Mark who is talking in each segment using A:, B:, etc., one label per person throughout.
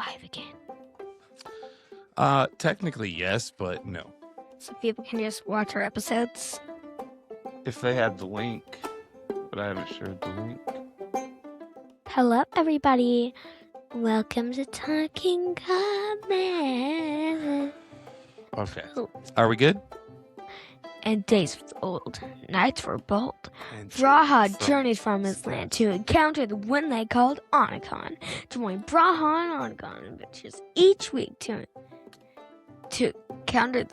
A: live again?
B: Technically yes, but no.
A: So people can just watch our episodes.
B: If they had the link, but I haven't shared the link.
A: Hello, everybody. Welcome to Talking Comics.
B: Okay. Are we good?
A: And days were old, nights were bold.
B: And
A: Braha journeyed from his land to encounter the one they called Annakhan. Join Braha and Annakhan adventures each week to encounter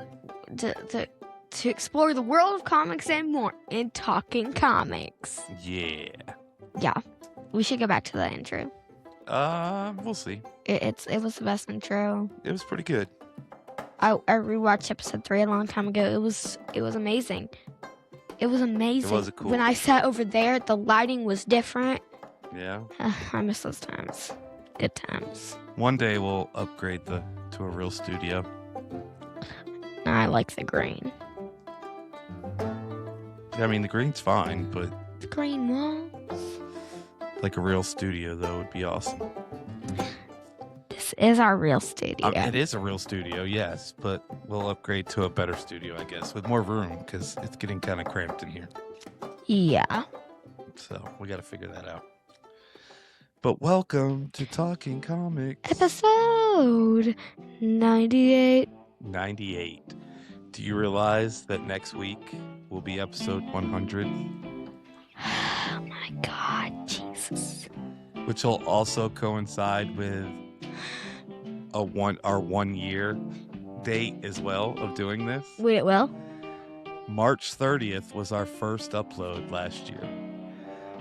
A: to explore the world of comics and more in Talking Comics.
B: Yeah.
A: Yeah, we should go back to that intro.
B: We'll see.
A: It was the best intro.
B: It was pretty good.
A: I rewatched episode 3 a long time ago. It was amazing. It was amazing.
B: It was cool.
A: When I sat over there, the lighting was different.
B: Yeah.
A: I miss those times. Good times.
B: One day we'll upgrade to a real studio.
A: I like the green.
B: I mean, the green's fine, but
A: The green walls.
B: like a real studio though would be awesome.
A: This is our real studio.
B: It is a real studio, yes, but we'll upgrade to a better studio, I guess, with more room because it's getting kind of cramped in here.
A: Yeah.
B: So we got to figure that out. But welcome to Talking Comics.
A: Episode 98.
B: 98. Do you realize that next week will be episode 100?
A: Oh my God, Jesus.
B: Which will also coincide with our 1 year date as well of doing this.
A: Wait, it will?
B: March 30th was our first upload last year.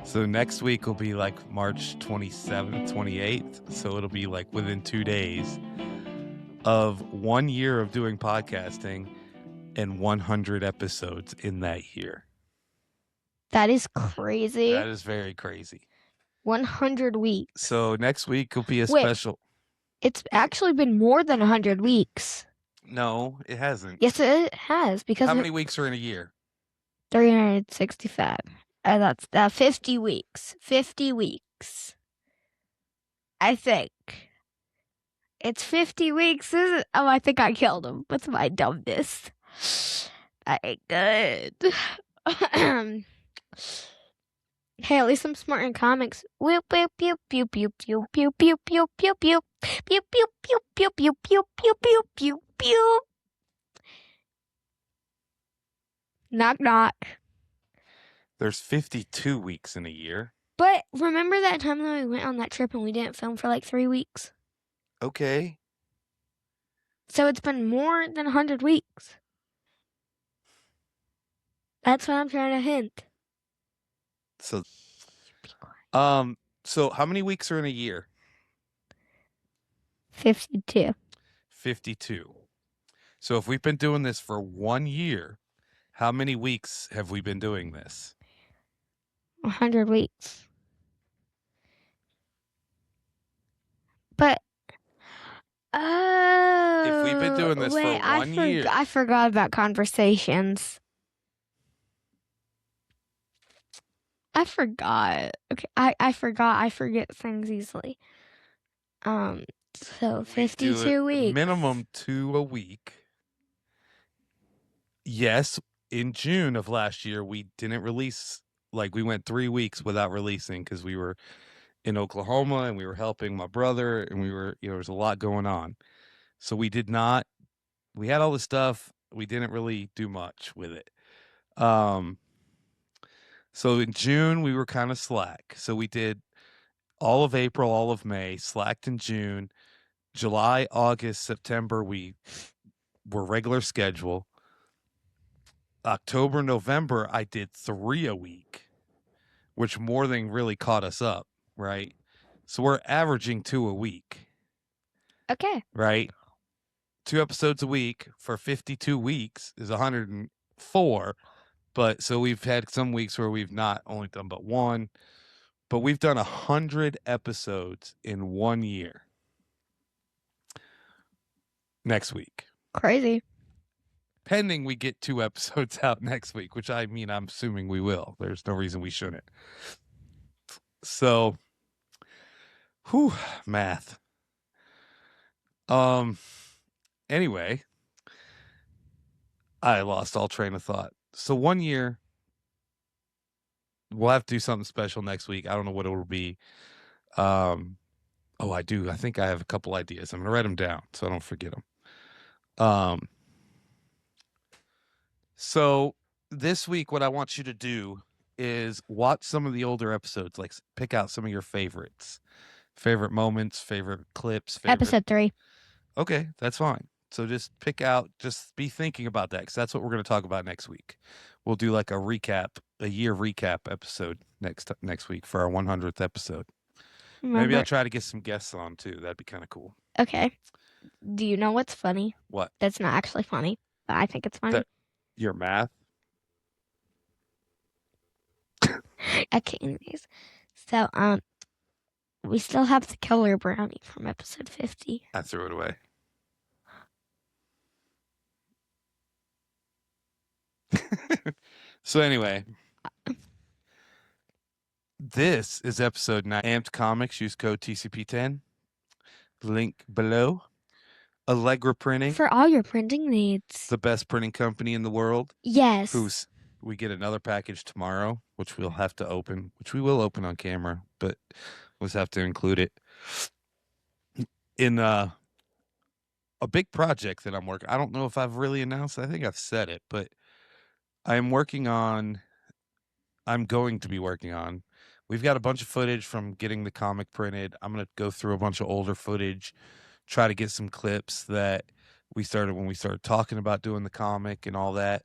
B: So next week will be like March 27th, 28th. So it'll be like within 2 days of 1 year of doing podcasting and 100 episodes in that year.
A: That is crazy.
B: That is very crazy.
A: 100 weeks.
B: So next week will be a special.
A: It's actually been more than 100 weeks.
B: No, it hasn't.
A: Yes, it has. Because
B: how many weeks are in a year?
A: 365. That's 50 weeks. 50 weeks. I think. It's 50 weeks. Oh, I think I killed him with my dumbness. That ain't good. Hey, at least I'm smart in comics. Whoop, whoop, pew, pew, pew, pew, pew, pew, pew, pew, pew. Pew, pew, pew, pew, pew, pew, pew, pew, pew, pew. Knock, knock.
B: There's 52 weeks in a year.
A: But remember that time that we went on that trip and we didn't film for like 3 weeks?
B: Okay.
A: So it's been more than 100 weeks. That's what I'm trying to hint.
B: So how many weeks are in a year?
A: 52.
B: 52. So if we've been doing this for 1 year, how many weeks have we been doing this?
A: 100 weeks. But
B: if we've been doing this for 1 year,
A: I forgot about conversations. I forgot. Okay, I forgot. I forget things easily. So 52 weeks.
B: Minimum 2 a week. Yes, in June of last year, we didn't release. Like, we went 3 weeks without releasing because we were in Oklahoma and we were helping my brother and we were, there was a lot going on. So we had all this stuff. We didn't really do much with it. So in June, we were kind of slack. So we did all of April, all of May, slacked in June. July, August, September, we were regular schedule. October, November, I did 3 a week, which more than really caught us up, right? So we're averaging 2 a week.
A: Okay.
B: Right? 2 episodes a week for 52 weeks is 104. But so we've had some weeks where we've not only done but 1, but we've done 100 episodes in 1 year. Next week.
A: Crazy.
B: Pending we get 2 episodes out next week, which I mean, I'm assuming we will. There's no reason we shouldn't. So, math. Anyway, I lost all train of thought. So one year, we'll have to do something special next week. I don't know what it will be. Oh, I do. I think I have a couple ideas. I'm gonna write them down so I don't forget them. So this week, what I want you to do is watch some of the older episodes, like pick out some of your favorites, favorite moments, favorite clips,
A: Episode 3.
B: Okay, that's fine. So just pick out, just be thinking about that because that's what we're going to talk about next week. We'll do like a year recap episode next week for our 100th episode. Maybe I'll try to get some guests on too. That'd be kind of cool.
A: Okay. Do you know what's funny?
B: What?
A: That's not actually funny, but I think it's funny.
B: Your math?
A: Okay, anyways. So, we still have the killer brownie from episode 50.
B: I threw it away. So anyway, this is episode 9. Amped Comics. Use code TCP10. Link below. Allegra Printing.
A: For all your printing needs.
B: The best printing company in the world.
A: Yes.
B: We get another package tomorrow, which we'll have to open, which we will open on camera, but we'll just have to include it in a big project that I'm working. I don't know if I've really announced. I think I've said it, but I'm going to be working on. We've got a bunch of footage from getting the comic printed. I'm going to go through a bunch of older footage, try to get some clips that we started when we started talking about doing the comic and all that.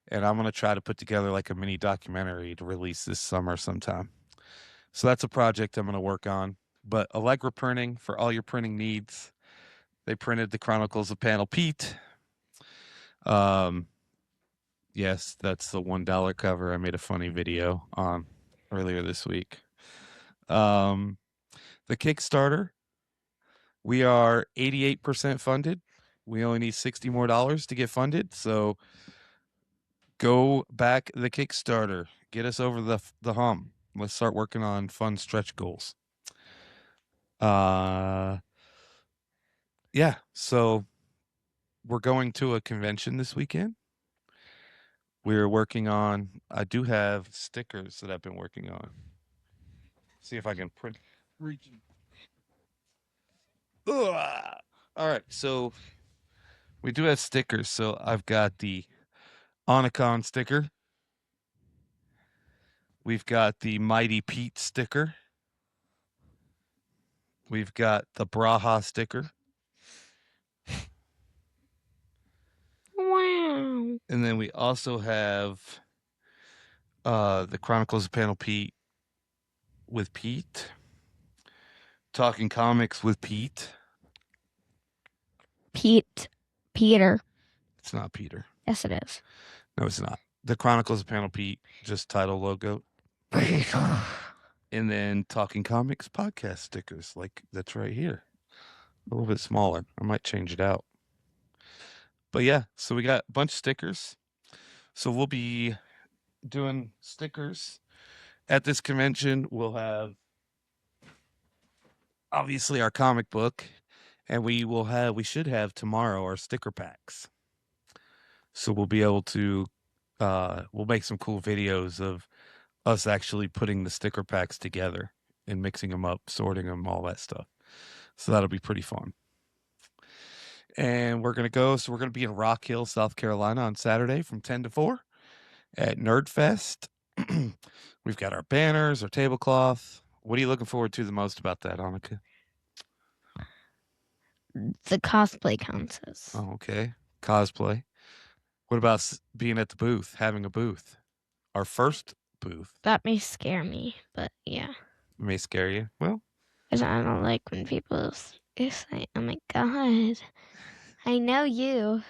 B: And I'm going to try to put together like a mini documentary to release this summer sometime. So that's a project I'm going to work on. But Allegra Printing, for all your printing needs. They printed the Chronicles of Panel Pete. Yes, that's the $1 cover I made a funny video on earlier this week. The Kickstarter, we are 88% funded. We only need $60 more to get funded. So go back the Kickstarter. Get us over the hump. Let's start working on fun stretch goals. Yeah, so we're going to a convention this weekend. We're working on, I do have stickers that I've been working on. See if I can print. All right, so we do have stickers. So I've got the Annakhan sticker. We've got the Mighty Pete sticker. We've got the Braha sticker.
A: Wow.
B: And then we also have the Chronicles of Panel Pete with Pete. Talking Comics with Pete.
A: Peter.
B: It's not Peter.
A: Yes, it is.
B: No, it's not. The Chronicles of Panel Pete, just title logo. And then Talking Comics podcast stickers, like that's right here. A little bit smaller. I might change it out. But yeah, so we got a bunch of stickers. So we'll be doing stickers at this convention. We'll have obviously our comic book, and we should have tomorrow our sticker packs. So we'll be able to we'll make some cool videos of us actually putting the sticker packs together and mixing them up, sorting them, all that stuff. So that'll be pretty fun. And we're going to be in Rock Hill, South Carolina on Saturday from 10 to 4 at Nerdfest. We've got our banners, our tablecloth. What are you looking forward to the most about that, Annakhan?
A: The cosplay contests.
B: Oh, okay. Cosplay. What about being at the booth, having a booth? Our first booth.
A: That may scare me, but yeah.
B: It may scare you. Well,
A: because I don't like when people say, oh my God, I know you.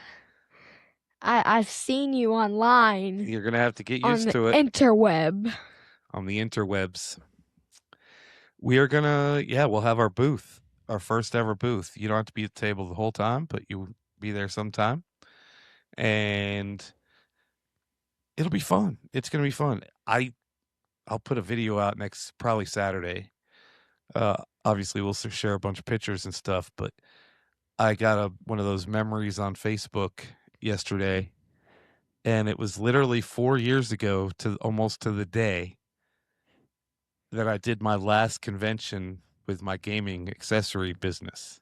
A: I've seen you online.
B: You're going to have to get used to it.
A: Interweb.
B: On the interwebs. We are going to, we'll have our booth, our first ever booth. You don't have to be at the table the whole time, but you'll be there sometime. And it'll be fun. It's going to be fun. I'll put a video out probably Saturday. Obviously, we'll share a bunch of pictures and stuff, but I got one of those memories on Facebook yesterday, and it was literally 4 years ago to almost to the day that I did my last convention with my gaming accessory business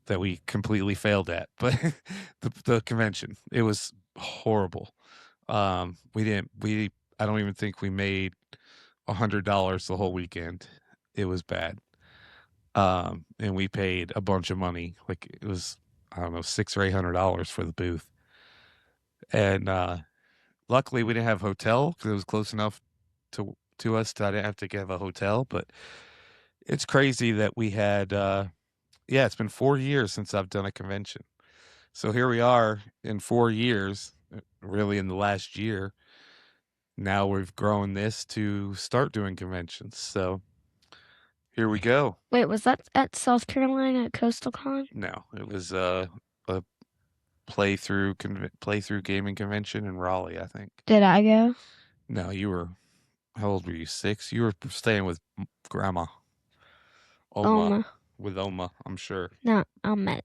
B: that we completely failed at. But the convention, it was horrible. I don't even think we made $100 the whole weekend. It was bad. And we paid a bunch of money. Like it was, I don't know, $600 or $800 for the booth. And luckily we didn't have a hotel because it was close enough to us that I didn't have to have a hotel. But it's crazy that we had, it's been 4 years since I've done a convention. So here we are in 4 years, really in the last year. Now we've grown this to start doing conventions. So here we go.
A: Wait, was that at South Carolina at Coastal Con?
B: No, it was a playthrough gaming convention in Raleigh, I think.
A: Did I go?
B: No, you were. How old were you? 6? You were staying with Grandma. Oma. With Oma, I'm sure.
A: No, I met.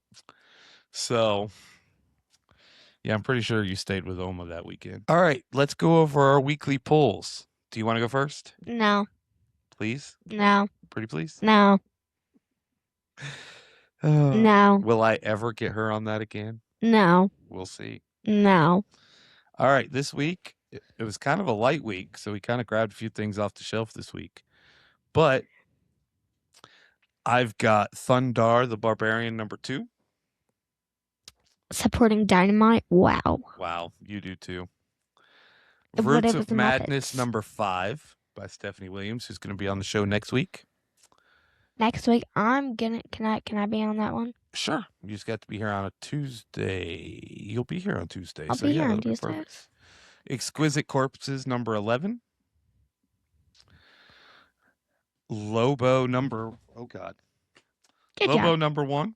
B: So, yeah, I'm pretty sure you stayed with Oma that weekend. All right, let's go over our weekly polls. Do you want to go first?
A: No.
B: Please?
A: No.
B: Pretty please?
A: No. No.
B: Will I ever get her on that again?
A: No.
B: We'll see.
A: No.
B: All right, this week, it was kind of a light week, so we kind of grabbed a few things off the shelf this week. But I've got Thundar the Barbarian #2.
A: Supporting Dynamite? Wow.
B: Wow, you do too.
A: What
B: Roots
A: if
B: of
A: it's the
B: Madness
A: Muppets?
B: #5 by Stephanie Williams, who's going to be on the show next week.
A: Next week, can I be on that one?
B: Sure. You just got to be here on a Tuesday. You'll be here on Tuesday.
A: I'll be here on Tuesdays.
B: Exquisite Corpses #11. Lobo
A: Good
B: Lobo
A: job.
B: #1.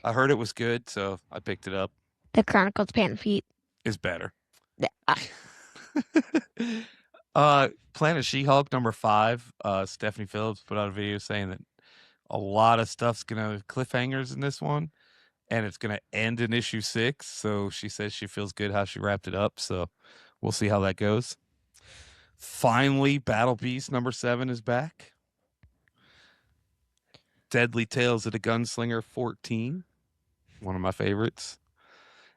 B: I heard it was good, so I picked it up.
A: The Chronicles Pan Feet
B: Is better.
A: Uh,
B: Planet She-Hulk #5. Stephanie Phillips put out a video saying that a lot of stuff's gonna have cliffhangers in this one, and it's gonna end in issue 6. So she says she feels good how she wrapped it up. So we'll see how that goes. Finally, Battle Beast #7 is back. Deadly Tales of the Gunslinger 14, one of my favorites.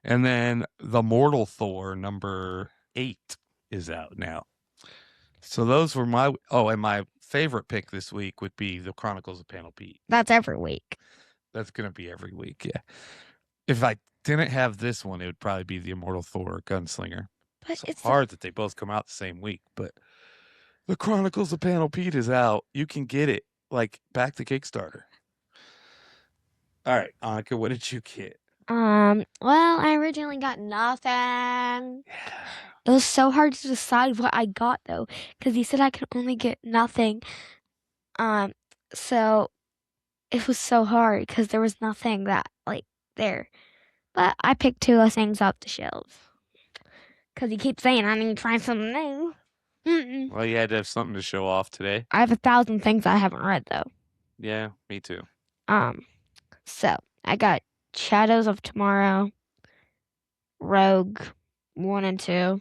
B: And then The Mortal Thor #8 is out now. So those were and my favorite pick this week would be The Chronicles of Panel Pete.
A: That's every week.
B: That's going to be every week, yeah. If I didn't have this one, it would probably be The Immortal Thor Gunslinger.
A: But
B: it's hard that they both come out the same week, but The Chronicles of Panel Pete is out. You can get it, back to Kickstarter. All right, Annakhan, what did you get?
A: Well, I originally got nothing. It was so hard to decide what I got though, because he said I could only get nothing. So it was so hard because there was nothing that there. But I picked 2 things off the shelves because he keeps saying I need to try something new.
B: Well, you had to have something to show off today.
A: I have 1,000 things I haven't read though.
B: Yeah, me too.
A: So I got Shadows of Tomorrow, Rogue 1 and 2.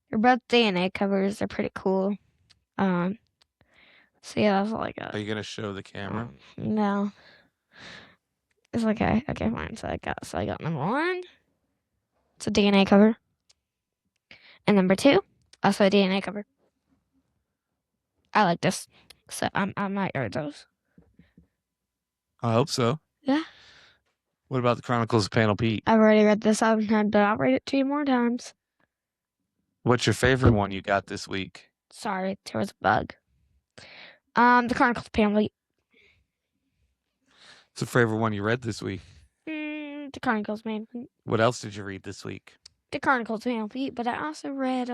A: They're both DNA covers. They're pretty cool. So yeah, that's all I got.
B: Are you gonna show the camera?
A: No. It's okay. Okay, fine. So I got #1. It's a DNA cover. And #2, also a DNA cover. I like this. So I might read those.
B: I hope so.
A: Yeah.
B: What about The Chronicles of Panel Pete?
A: I've already read this. I'll read it 2 more times.
B: What's your favorite one you got this week?
A: Sorry, there was a bug. The Chronicles of Panel Pete.
B: What's the favorite one you read this week?
A: The Chronicles of Panel Pete.
B: What else did you read this week?
A: The Chronicles of Panel Pete, but I also read I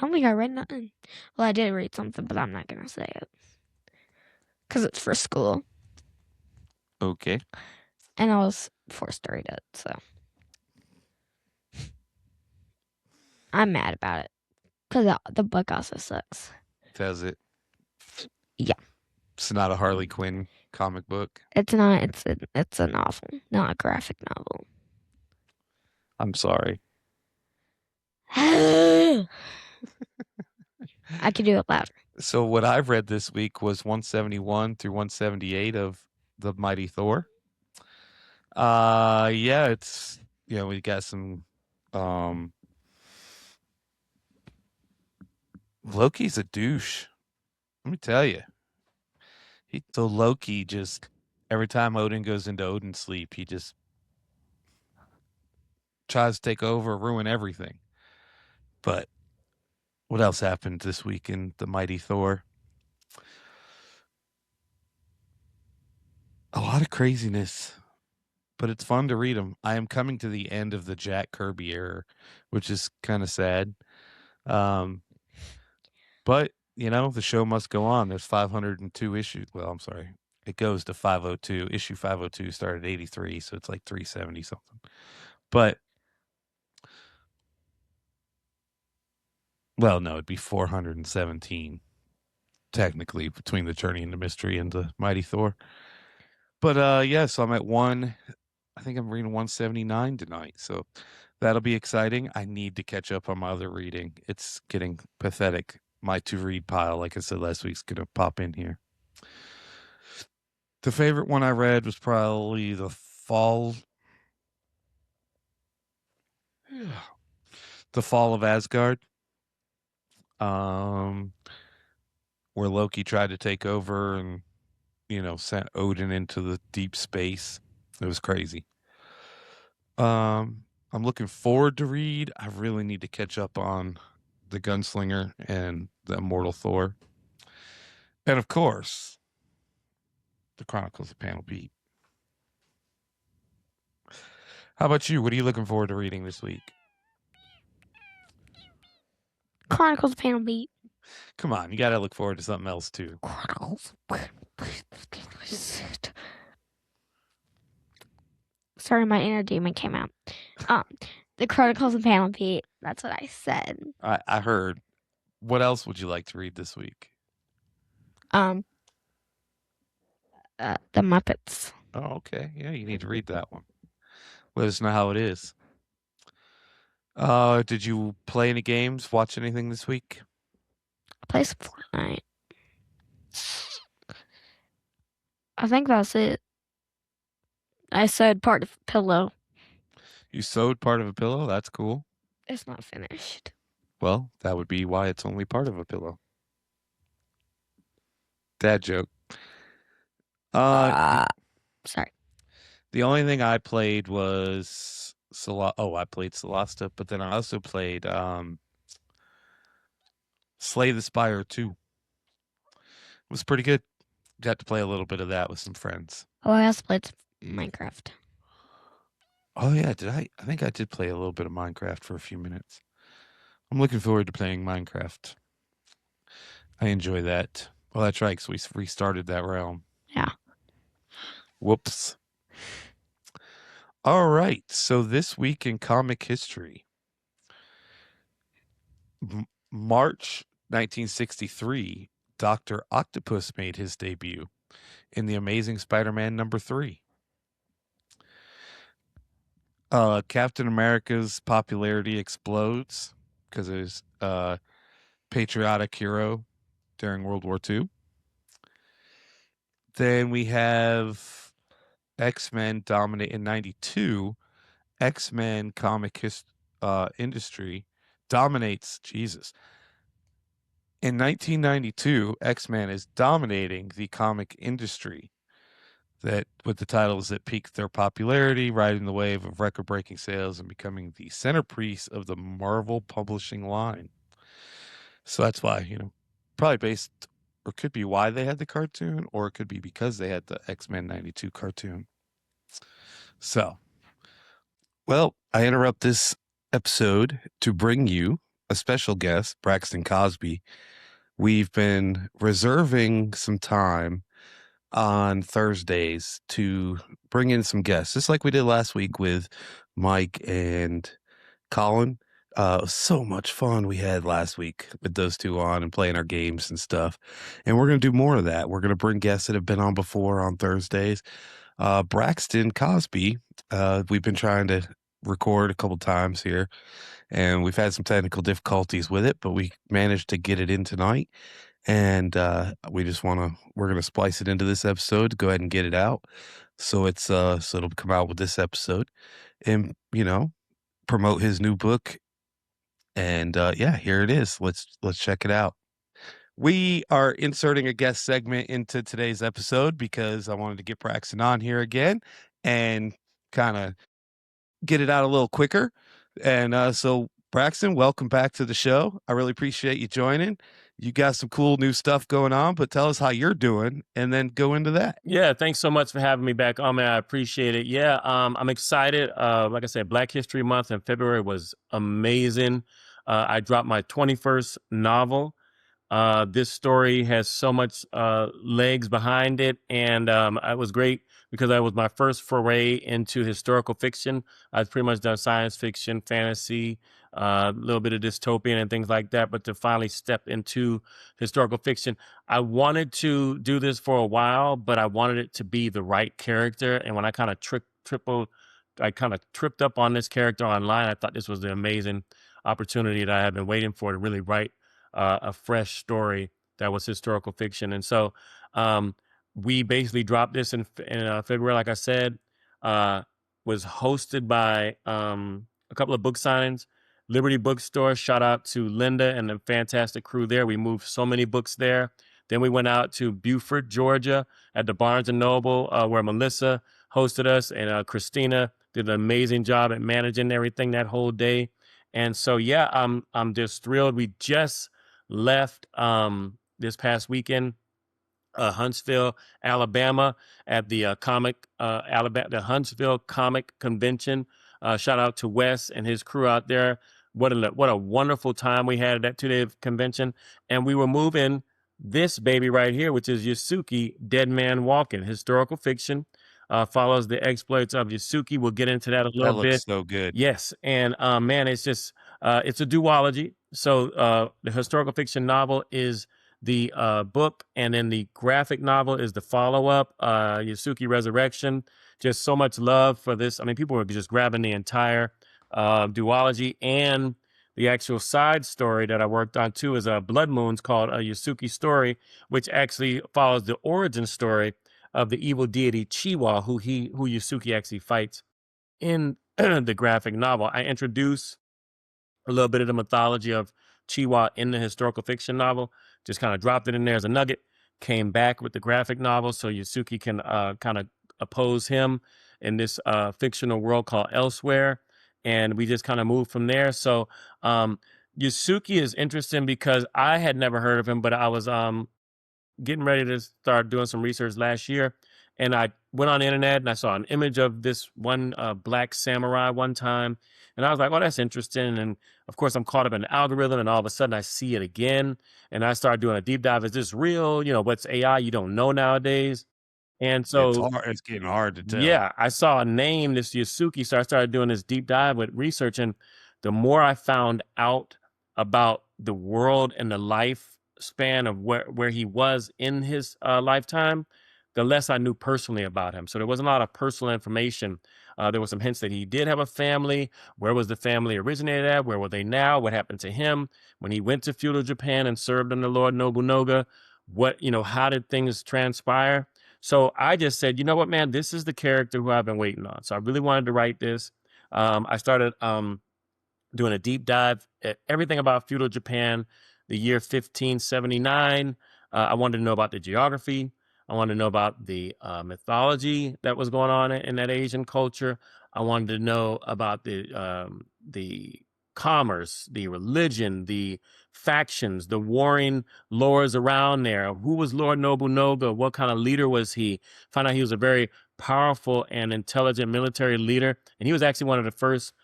A: don't think I read nothing. Well, I did read something, but I'm not gonna say it because it's for school.
B: Okay.
A: And I was forced to read it, so I'm mad about it because the book also sucks.
B: Does it?
A: Yeah.
B: It's not a Harley Quinn comic book.
A: It's not. It's a novel, not a graphic novel.
B: I'm sorry.
A: I can do it louder.
B: So what I've read this week was 171 through 178 of the Mighty Thor. Yeah, it's we got some Loki's a douche. Let me tell you. So Loki just every time Odin goes into Odin's sleep, he just tries to take over, ruin everything. But what else happened this week in the Mighty Thor? A lot of craziness, but it's fun to read them. I am coming to the end of the Jack Kirby era, which is kind of sad. But the show must go on. There's 502 issues. Well, I'm sorry. It goes to 502. Issue 502 started 83, so it's like 370 something. But well, no, it'd be 417 technically between the Journey into Mystery and the Mighty Thor. But yeah, so I'm at I think I'm reading 179 tonight. So that'll be exciting. I need to catch up on my other reading. It's getting pathetic. My to-read pile, like I said last week, is going to pop in here. The favorite one I read was probably The Fall of Asgard. Where Loki tried to take over and, sent Odin into the deep space. It was crazy. I'm looking forward to read. I really need to catch up on The Gunslinger and The Immortal Thor. And of course, The Chronicles of Panel Beat. How about you? What are you looking forward to reading this week?
A: Chronicles of Panel Beat.
B: Come on, you got to look forward to something else too.
A: Chronicles. Sorry, my inner demon came out. The Chronicles of Panel Beat. That's what I said.
B: I heard. What else would you like to read this week?
A: The Muppets.
B: Oh, okay. Yeah, you need to read that one. Let us know how it is. Did you play any games? Watch anything this week?
A: Play some Fortnite. I think that's it. I sewed part of a pillow.
B: You sewed part of a pillow? That's cool.
A: It's not finished.
B: Well, that would be why it's only part of a pillow. Dad joke.
A: Sorry.
B: The only thing I played was I played Solasta, but then I also played Slay the Spire 2. It was pretty good. Got to play a little bit of that with some friends.
A: Oh, I also played Minecraft.
B: Oh yeah, did I? I think I did play a little bit of Minecraft for a few minutes. I'm looking forward to playing Minecraft. I enjoy that. Well, that's right, because we restarted that realm.
A: Yeah.
B: Whoops. All right, so this week in comic history, March 1963, Dr. Octopus made his debut in The Amazing Spider-Man #3. Captain America's popularity explodes because of his patriotic hero during World War II. Then we have X-Men dominate in 92. X-Men comic industry dominates. Jesus. In 1992, X-Men is dominating the comic industry with the titles that peaked their popularity, riding the wave of record-breaking sales and becoming the centerpiece of the Marvel publishing line. So that's why, probably based, or could be why they had the cartoon, or it could be because they had the X-Men 92 cartoon. So, well, I interrupt this episode to bring you a special guest, Braxton Cosby. We've been reserving some time on Thursdays to bring in some guests, just like we did last week with Mike and Colin. So much fun we had last week with those two on and playing our games and stuff. And we're going to do more of that. We're going to bring guests that have been on before on Thursdays. Braxton Cosby, we've been trying to record a couple times here, and we've had some technical difficulties with it, but we managed to get it in tonight. And we're going to splice it into this episode, go ahead and get it out. So so it'll come out with this episode and, promote his new book. And yeah, here it is. Let's check it out. We are inserting a guest segment into today's episode because I wanted to get Braxton on here again and kind of get it out a little quicker. And so Braxton, welcome back to the show. I really appreciate you joining. You got some cool new stuff going on, but tell us how you're doing and then go into that.
C: Yeah, thanks so much for having me back on, man. I appreciate it. Yeah, I'm excited. Like I said, Black History Month in February was amazing. I dropped my 21st novel. This story has so much legs behind it, and it was great because that was my first foray into historical fiction. I've pretty much done science fiction, fantasy, a little bit of dystopian and things like that, but to finally step into historical fiction, I wanted to do this for a while, but I wanted it to be the right character. And when I kind of tripped up on this character online, I thought this was the amazing opportunity that I had been waiting for to really write a fresh story that was historical fiction. And so we basically dropped this in February, like I said, was hosted by a couple of book signings, Liberty Bookstore. Shout out to Linda and the fantastic crew there. We moved so many books there. Then we went out to Beaufort, Georgia at the Barnes & Noble, where Melissa hosted us, and Christina did an amazing job at managing everything that whole day. And so, yeah, I'm just thrilled. We just left this past weekend, Huntsville, Alabama, at the the Huntsville Comic Convention. Shout out to Wes and his crew out there. What a wonderful time we had at that 2-day convention. And we were moving this baby right here, which is Yasuki, Dead Man Walking, historical fiction. Follows the exploits of Yasuki. We'll get into that a little bit.
B: That looks so good.
C: Yes, and man, it's just it's a duology. So the historical fiction novel is the book, and then the graphic novel is the follow-up, Yasuki Resurrection. Just so much love for this. I mean, people were just grabbing the entire duology, and the actual side story that I worked on too is Blood Moons, called a Yasuki story, which actually follows the origin story of the evil deity Chiwa, who Yasuki actually fights in the graphic novel. I introduce a little bit of the mythology of Chiwa in the historical fiction novel, just kind of dropped it in there as a nugget, came back with the graphic novel so Yasuki can kind of oppose him in this fictional world called Elsewhere. And we just kind of moved from there. So Yasuki is interesting because I had never heard of him, but I was getting ready to start doing some research last year. And I went on the internet and I saw an image of this one black samurai one time. And I was like, oh, that's interesting. And of course, I'm caught up in the algorithm, and all of a sudden I see it again. And I started doing a deep dive. Is this real? What's AI? You don't know nowadays. And so
B: it's getting hard to tell.
C: Yeah, I saw a name, this Yasuki. So I started doing this deep dive with research. And the more I found out about the world and the lifespan of where he was in his lifetime, the less I knew personally about him. So there wasn't a lot of personal information. There were some hints that he did have a family. Where was the family originated at? Where were they now? What happened to him when he went to feudal Japan and served under Lord Nobunaga? How did things transpire? So I just said, you know what, man, this is the character who I've been waiting on. So I really wanted to write this. I started doing a deep dive at everything about feudal Japan, the year 1579. I wanted to know about the geography. I wanted to know about the mythology that was going on in that Asian culture. I wanted to know about the commerce, the religion, the factions, the warring lords around there. Who was Lord Nobunaga? What kind of leader was he? Found out he was a very powerful and intelligent military leader. And he was actually one of the first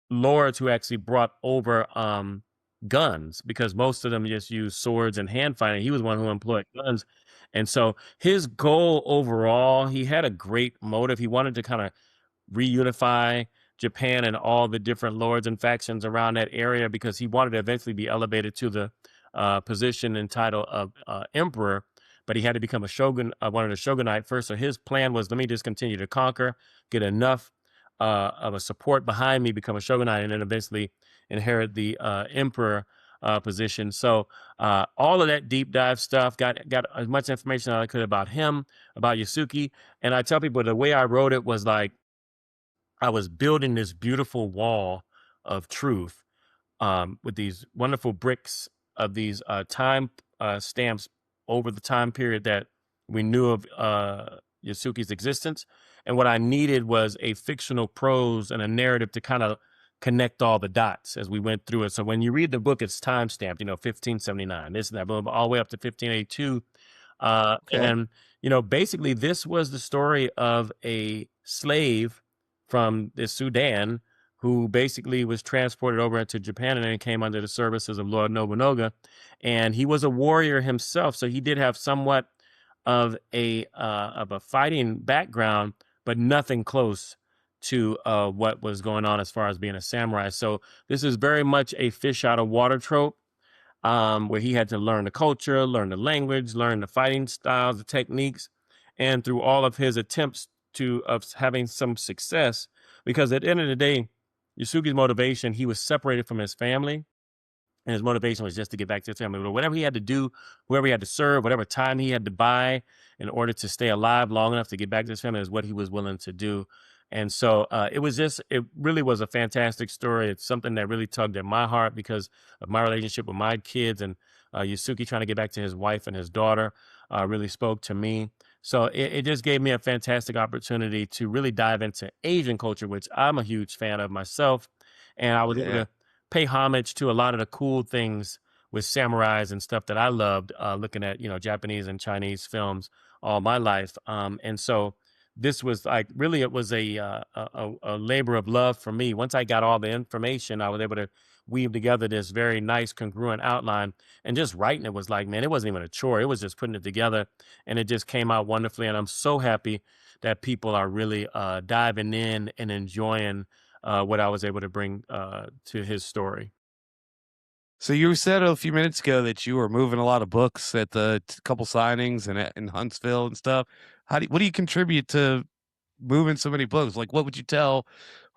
C: lords who actually brought over guns, because most of them just use swords and hand fighting. He was one who employed guns. And so his goal overall, he had a great motive. He wanted to kind of reunify Japan and all the different lords and factions around that area, because he wanted to eventually be elevated to the position and title of emperor, but he had to become a shogun, one of the shogunate first. So his plan was, let me just continue to conquer, get enough of a support behind me, become a shogunate, and then eventually inherit the emperor position. So all of that deep dive stuff, got as much information as I could about him, about Yasuki. And I tell people the way I wrote it was like I was building this beautiful wall of truth with these wonderful bricks of these time stamps over the time period that we knew of Yasuki's existence. And what I needed was a fictional prose and a narrative to kind of connect all the dots as we went through it. So when you read the book, it's time stamped, 1579, this and that, all the way up to 1582. And, basically this was the story of a slave from the Sudan who basically was transported over into Japan and then came under the services of Lord Nobunaga. And he was a warrior himself, so he did have somewhat of a fighting background, but nothing close to what was going on as far as being a samurai. So this is very much a fish out of water trope, where he had to learn the culture, learn the language, learn the fighting styles, the techniques, and through all of his attempts of having some success, because at the end of the day, Yasuki's motivation, he was separated from his family, and his motivation was just to get back to his family. Whatever he had to do, whoever he had to serve, whatever time he had to buy in order to stay alive long enough to get back to his family is what he was willing to do. And so it really was a fantastic story. It's something that really tugged at my heart because of my relationship with my kids, and Yasuki trying to get back to his wife and his daughter really spoke to me. So it just gave me a fantastic opportunity to really dive into Asian culture, which I'm a huge fan of myself. And I was able to pay homage to a lot of the cool things with samurais and stuff that I loved looking at, Japanese and Chinese films all my life. And so this was like, really, it was a labor of love for me. Once I got all the information, I was able to weave together this very nice congruent outline, and just writing it was like, man, it wasn't even a chore. It was just putting it together, and it just came out wonderfully. And I'm so happy that people are really diving in and enjoying what I was able to bring to his story.
B: So you said a few minutes ago that you were moving a lot of books at the couple signings and in Huntsville and stuff. What do you contribute to moving so many books? Like, what would you tell,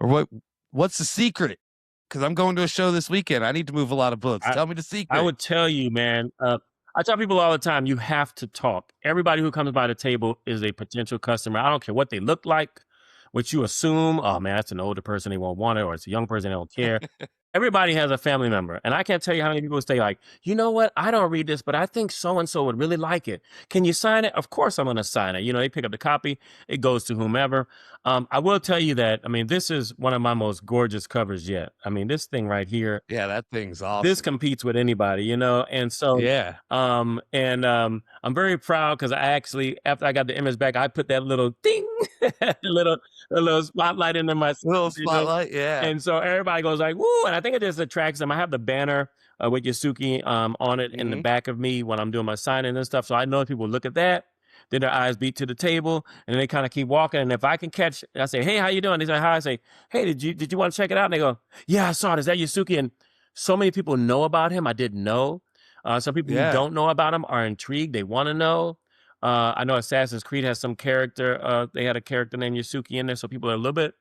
B: or what's the secret? Because I'm going to a show this weekend. I need to move a lot of books. Tell me the secret.
C: I would tell you, man. I tell people all the time, you have to talk. Everybody who comes by the table is a potential customer. I don't care what they look like, what you assume. Oh man, that's an older person, they won't want it, or it's a young person, they don't care. Everybody has a family member. And I can't tell you how many people say like, you know what? I don't read this, but I think so-and-so would really like it. Can you sign it? Of course I'm going to sign it. They pick up the copy. It goes to whomever. I will tell you that, this is one of my most gorgeous covers yet. This thing right here.
B: Yeah, that thing's awesome.
C: This competes with anybody, And so,
B: yeah.
C: I'm very proud because I actually, after I got the image back, I put that little ding, a little spotlight into my
B: little spotlight, yeah.
C: And so everybody goes like, woo, and I think it just attracts them. I have the banner with Yasuki on it in the back of me when I'm doing my signing and stuff. So I know if people look at that, then their eyes beat to the table, and then they kind of keep walking. And if I can catch, I say, hey, how you doing? They say, hi. I say, hey, did you want to check it out? And they go, yeah, I saw it. Is that Yasuki? And so many people know about him. I didn't know. Some people who don't know about him are intrigued. They want to know. I know Assassin's Creed has some character. They had a character named Yasuki in there, so people are a little bit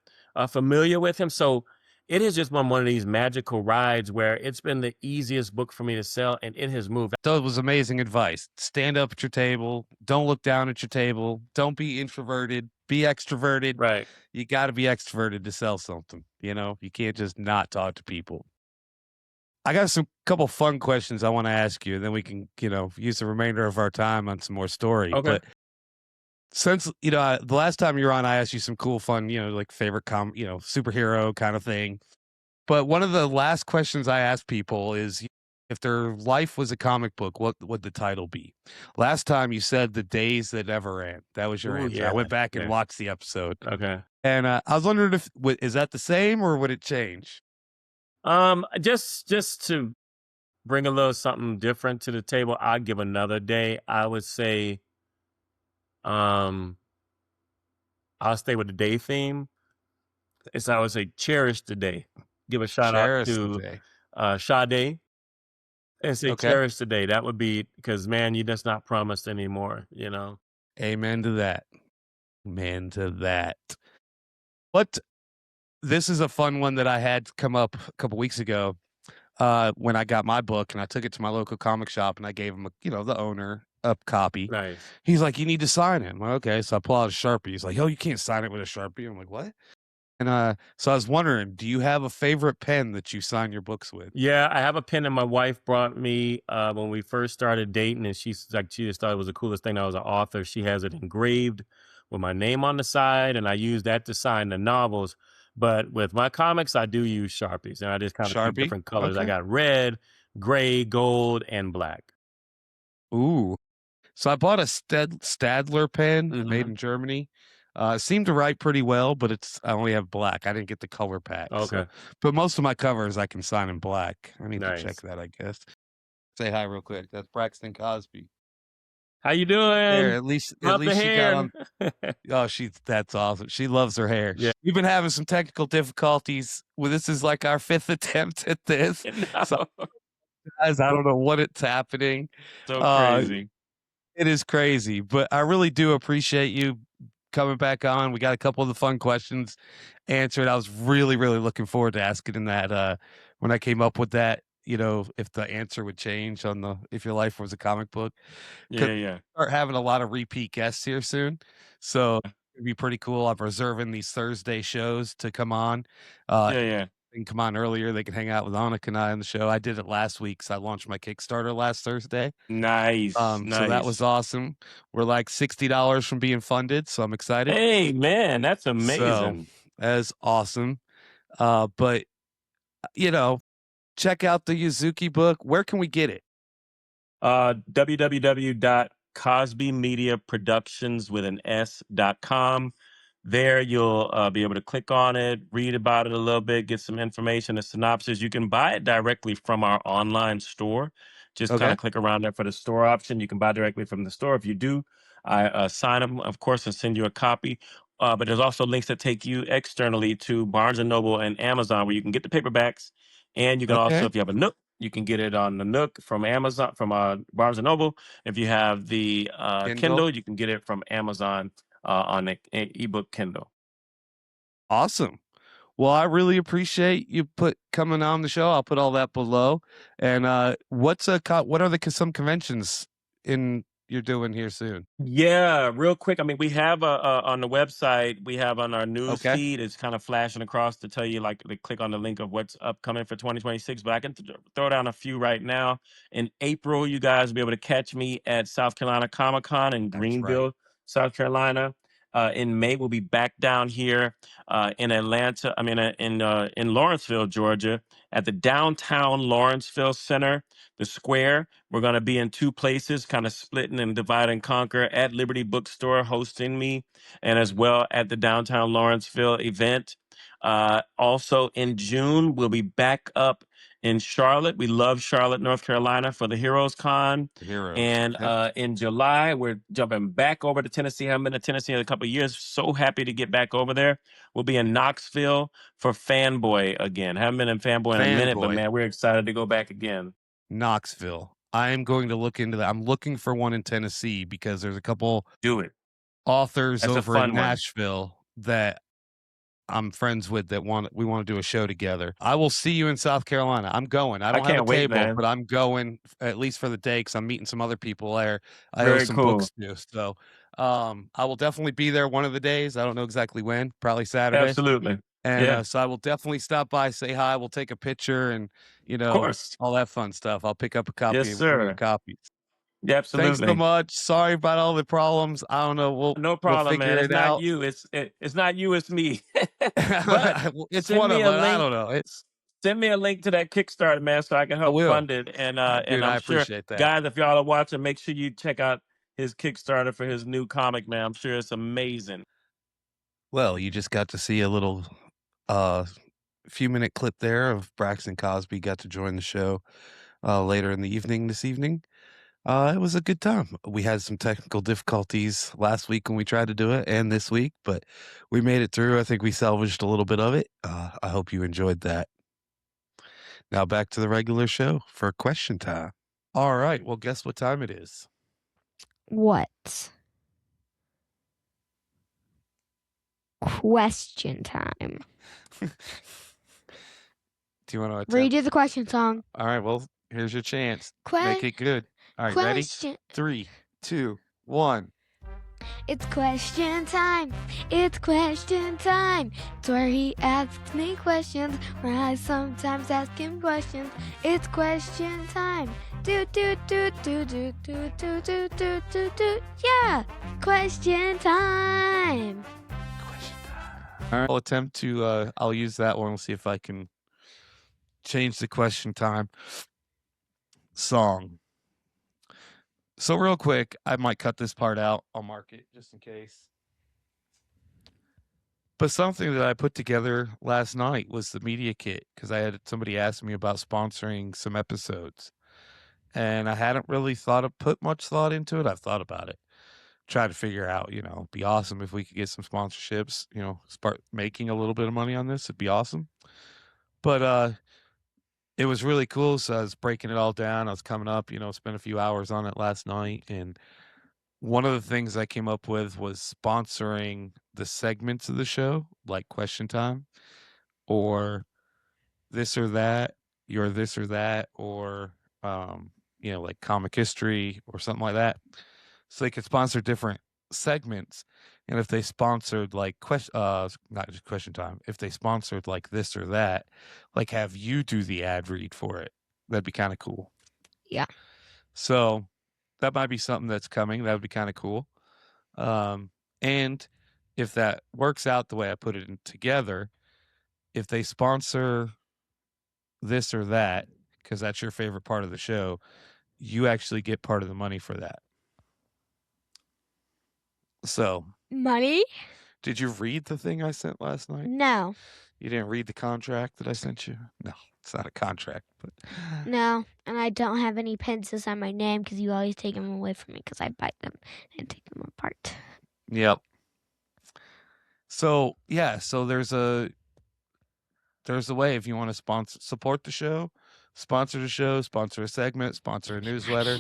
C: familiar with him. So it has just been one of these magical rides where it's been the easiest book for me to sell, and it has moved.
B: So it was amazing advice. Stand up at your table. Don't look down at your table. Don't be introverted. Be extroverted.
C: Right.
B: You got to be extroverted to sell something. You can't just not talk to people. I got couple fun questions I want to ask you, and then we can, use the remainder of our time on some more story.
C: Okay.
B: But since, the last time you were on, I asked you some cool, fun, like favorite, superhero kind of thing. But one of the last questions I ask people is, if their life was a comic book, what would the title be? Last time you said The Days That Never End. That was your answer.
C: Yeah,
B: I went back and watched the episode.
C: Okay.
B: And I was wondering is that the same or would it change?
C: Just to bring a little something different to the table, I'd give another day. I would say, I'll stay with the day theme. It's I would say cherish the day. Give a shout out
B: Cherish the
C: to
B: day.
C: Sade and say
B: Okay.
C: cherish the day. That would be because man, you just not promised anymore.
B: Amen to that. Amen to that. What This is a fun one that I had come up a couple weeks ago when I got my book and I took it to my local comic shop and I gave him, the owner a copy.
C: Nice.
B: He's like, "You need to sign it." I'm like, "Okay." So I pull out a Sharpie. He's like, "Oh, you can't sign it with a Sharpie." I'm like, "What?" And so I was wondering, do you have a favorite pen that you sign your books with?
C: Yeah, I have a pen that my wife brought me when we first started dating, and she's like, she just thought it was the coolest thing. I was an author. She has it engraved with my name on the side, and I use that to sign the novels. But with my comics, I do use Sharpies, and I just kind of pick
B: Sharpie?
C: different colors. I
B: Okay.
C: got red, gray, gold, and black.
B: Ooh. So I bought a Stadler pen made
C: Hmm.
B: in Germany. It seemed to write pretty well, but I only have black. I didn't get the color pack. So,
C: Okay,
B: but most of my covers I can sign in black. I need to check
C: nice.
B: that, I guess. Say hi real quick. That's Braxton Cosby.
C: How you
B: There,
C: doing?
B: at
C: Love the
B: least she got
C: hair.
B: on. Oh, that's awesome. She loves her hair.
C: Yeah.
B: We've been having some technical difficulties. Well, this is like our fifth attempt at this. So,
C: No.
B: guys, I don't know what it's happening.
C: So
B: Uh,
C: crazy.
B: It is crazy, but I really do appreciate you coming back on. We got a couple of the fun questions answered. I was really, really looking forward to asking in that when I came up with that, if the answer would change on the if your life was a comic book. Because
C: Yeah, yeah,
B: start having a lot of repeat guests here soon. So it'd be pretty cool. I'm reserving these Thursday shows to come on. Uh
C: yeah, yeah.
B: they can come on earlier. They can hang out with Annakhan and I on the show. I did it last week, so I launched my Kickstarter last Thursday.
C: Nice,
B: So that was
C: nice.
B: awesome. We're like $60 from being funded, so I'm excited.
C: Hey, man, that's
B: So
C: amazing.
B: that is awesome. But you know, check out the Yuzuki book. Where can we get it?
C: www.cosbymediaproductions with an S.com. There, you'll be able to click on it, read about it a little bit, get some information, a synopsis. You can buy it directly from our online store. Just kind
B: Okay.
C: of click around there for the store option. You can buy directly from the store. If you do, I sign them, of course, and send you a copy. But there's also links that take you externally to Barnes and Noble and Amazon, where you can get the paperbacks, and you can also,
B: Okay.
C: if you have a Nook, you can get it on the Nook from Amazon, from Barnes and Noble. If you have the
B: Kindle.
C: Kindle, you can get it from Amazon on the ebook Kindle.
B: Awesome. Well, I really appreciate you coming on the show. I'll put all that below. And what are some conventions you're doing here soon?
C: Yeah, real quick. I mean, we have on the website, we have on our news
B: Okay.
C: feed, it's kind of flashing across to tell you, like, to click on the link of what's upcoming for 2026. But I can throw down a few right now. In April, you guys will be able to catch me at South Carolina Comic Con in
B: That's right.
C: Greenville, South Carolina. In May, we'll be back down here in Atlanta. I mean, in Lawrenceville, Georgia, at the downtown Lawrenceville Center, the square. We're going to be in two places, kind of splitting and divide and conquer, at Liberty Bookstore hosting me, and as well at the downtown Lawrenceville event. Also in June, we'll be back up in Charlotte. We love Charlotte, North Carolina for the Heroes Con.
B: The heroes.
C: And
B: Okay.
C: in July, we're jumping back over to Tennessee. I haven't been to Tennessee in a couple of years. So happy to get back over there. We'll be in Knoxville for Fanboy again. Haven't been in Fanboy in a minute, but
B: Fanboy.
C: man, we're excited to go back again.
B: Knoxville. I am going to look into that. I'm looking for one in Tennessee because there's a couple
C: Do it.
B: authors
C: That's a
B: over in
C: fun one.
B: Nashville that I'm friends with that we want to do a show together. I will see you in South Carolina. I'm going. I
C: I
B: don't have a
C: can't wait,
B: table,
C: man.
B: but I'm going at least for the day because I'm meeting some other people there. I owe
C: Very
B: some
C: cool.
B: books to. So I will definitely be there one of the days. I don't know exactly when, probably Saturday.
C: Absolutely.
B: And
C: Yeah,
B: so I will definitely stop by, say hi. We'll take a picture and,
C: of course.
B: all that fun stuff. I'll pick up a
C: Yes,
B: copy and bring you
C: sir.
B: copies.
C: Yeah,
B: Thanks so
C: absolutely.
B: much. Sorry about all the problems. I don't know.
C: No
B: We'll
C: problem, man.
B: figure
C: It's
B: it
C: not
B: out.
C: you. It's not you. It's me. But
B: It's
C: send
B: one
C: me
B: of
C: a
B: us. I
C: link.
B: don't know.
C: Send me a link to that Kickstarter, man, so I can
B: I
C: help
B: will.
C: fund it. And
B: Dude, I
C: I'm sure,
B: appreciate that.
C: guys, if y'all are watching, make sure you check out his Kickstarter for his new comic, man. I'm sure it's amazing.
B: Well, you just got to see a little uh few minute clip there of Braxton Cosby got to join the show later in the evening this evening. It was a good time. We had some technical difficulties last week when we tried to do it and this week, but we made it through. I think we salvaged a little bit of it. I hope you enjoyed that. Now back to the regular show for question time. All right. Well, guess what time it is?
A: What? Question time.
B: Do you want to attempt?
A: Redo the question song.
B: All right. Well, here's your chance. Make it good. All right. Ready?
A: Question.
B: 3, 2, 1.
A: It's question time. It's question time. It's where he asks me questions, where I sometimes ask him questions. It's question time. Do do do do do do do do do do do. Yeah, question time.
B: Question time. All right. I'll attempt to. I'll use that one. We'll see if I can change the question time song. So real quick, I might cut this part out. I'll mark it just in case. But something that I put together last night was the media kit because I had somebody ask me about sponsoring some episodes. And I hadn't really put much thought into it. I've thought about it. Try to figure out, it'd be awesome if we could get some sponsorships, start making a little bit of money on this. It'd be awesome. But it was really cool. So I was breaking it all down. I was coming up, spent a few hours on it last night. And one of the things I came up with was sponsoring the segments of the show, like Question Time, or This or That, Your This or That, or, like Comic History or something like that. So they could sponsor different segments. And if they sponsored like not just Question Time, if they sponsored like This or That, like have you do the ad read for it, that'd be kind of cool.
A: Yeah.
B: So that might be something that's coming. That would be kind of cool. And if that works out the way I put it together, if they sponsor This or That, because that's your favorite part of the show, you actually get part of the money for that. So
A: money?
B: Did you read the thing I sent last night?
A: No.
B: You didn't read the contract that I sent you? No, it's not a contract. But
A: no, and I don't have any pens to sign my name because you always take them away from me because I bite them and take them apart.
B: Yep. So yeah, so there's a way if you want to support the show, sponsor a segment, sponsor a newsletter.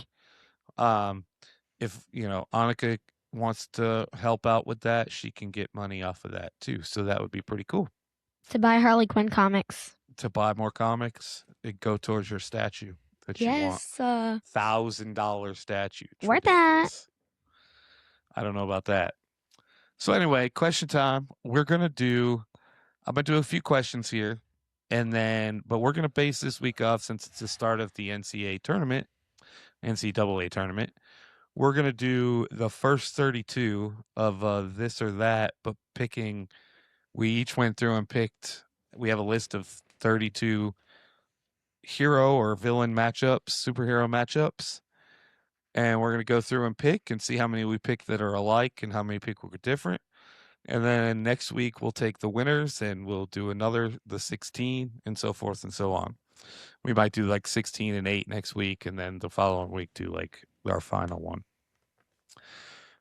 B: If Annakhan wants to help out with that, she can get money off of that too. So that would be pretty cool.
A: To buy Harley Quinn comics.
B: To buy more comics, it go towards your statue that you want. $1,000 statue.
A: Worth that.
B: I don't know about that. So anyway, question time. I'm gonna do a few questions here, but we're gonna base this week off since it's the start of the NCAA tournament. We're going to do the first 32 of This or That, but we each went through and picked, we have a list of 32 hero or villain matchups, superhero matchups. And we're going to go through and pick and see how many we pick that are alike and how many pick were different. And then next week we'll take the winners and we'll do the 16 and so forth and so on. We might do like 16 and 8 next week, and then the following week do like our final one.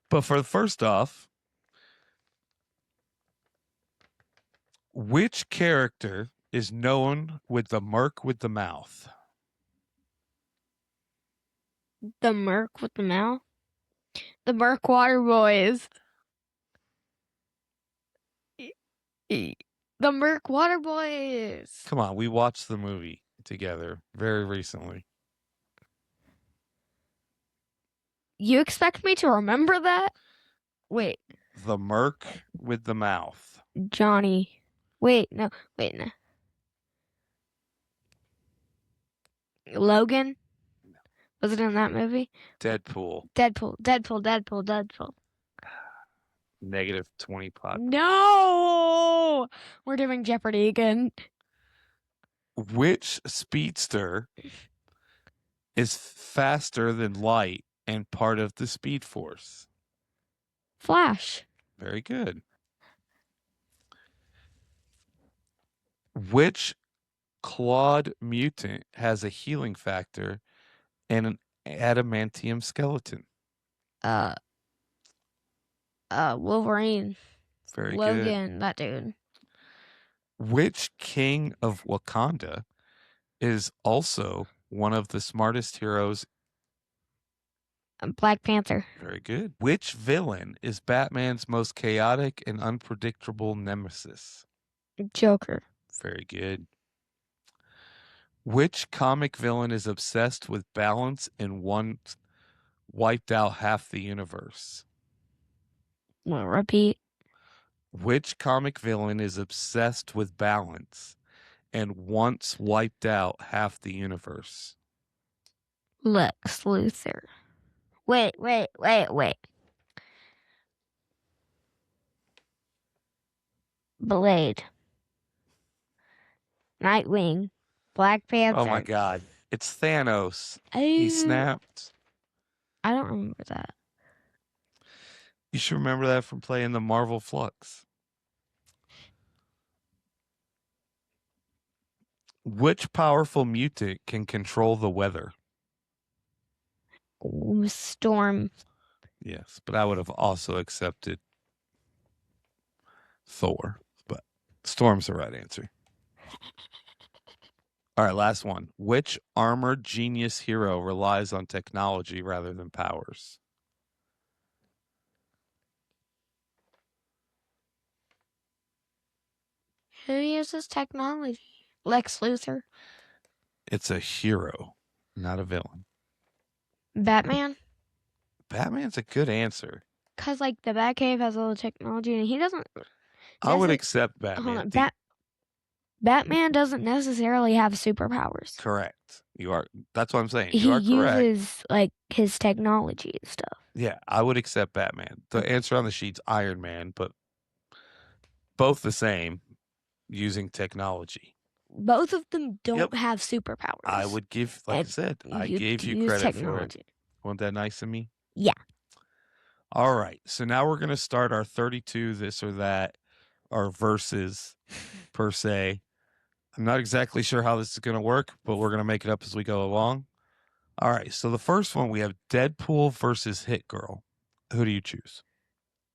B: But for the first off, which character is known with the Merc with the mouth?
A: The Merc with the mouth? The Merc Water Boys. The Merc Water Boys.
B: Come on, we watched the movie together very recently.
A: You expect me to remember that? Wait.
B: The Merc with the mouth.
A: Johnny. Wait, no. Logan?
B: No.
A: Was it in that movie?
B: Deadpool. Negative 20 pot.
A: No! We're doing Jeopardy again.
B: Which speedster is faster than light and part of the Speed Force?
A: Flash.
B: Very good. Which clawed mutant has a healing factor and adamantium skeleton.
A: Uh, Wolverine,
B: Very good.
A: Logan, that dude.
B: Which king of Wakanda is also one of the smartest heroes?
A: Black Panther.
B: Very good. Which villain is Batman's most chaotic and unpredictable nemesis?
A: Joker.
B: Very good. Which comic villain is obsessed with balance and once wiped out half the universe?
A: Repeat.
B: Which comic villain is obsessed with balance and once wiped out half the universe?
A: Lex Luthor. Wait. Blade. Nightwing. Black Panther.
B: Oh my God. It's Thanos. He snapped.
A: I don't remember that.
B: You should remember that from playing the Marvel Flux. Which powerful mutant can control the weather?
A: Storm.
B: Yes, but I would have also accepted Thor, but Storm's the right answer. All right, last one. Which armored genius hero relies on technology rather than powers?
A: Who uses technology? Lex Luthor.
B: It's a hero, not a villain.
A: Batman.
B: Batman's a good answer.
A: Because, like, the Batcave has all the technology, and he doesn't...
B: I would accept Batman.
A: Hold on. Batman doesn't necessarily have superpowers.
B: Correct. You are. That's what I'm saying.
A: He
B: You are correct.
A: uses, like, his technology and stuff.
B: Yeah, I would accept Batman. The answer on the sheet's Iron Man, but both the same using technology.
A: Both of them don't have superpowers.
B: I would give, like I said, I gave you credit for it. Wasn't that nice of me?
A: Yeah.
B: All right. So now we're going to start our 32 this or that, or verses per se. I'm not exactly sure how this is going to work, but we're going to make it up as we go along. All right. So the first one, we have Deadpool versus Hit Girl. Who do you choose?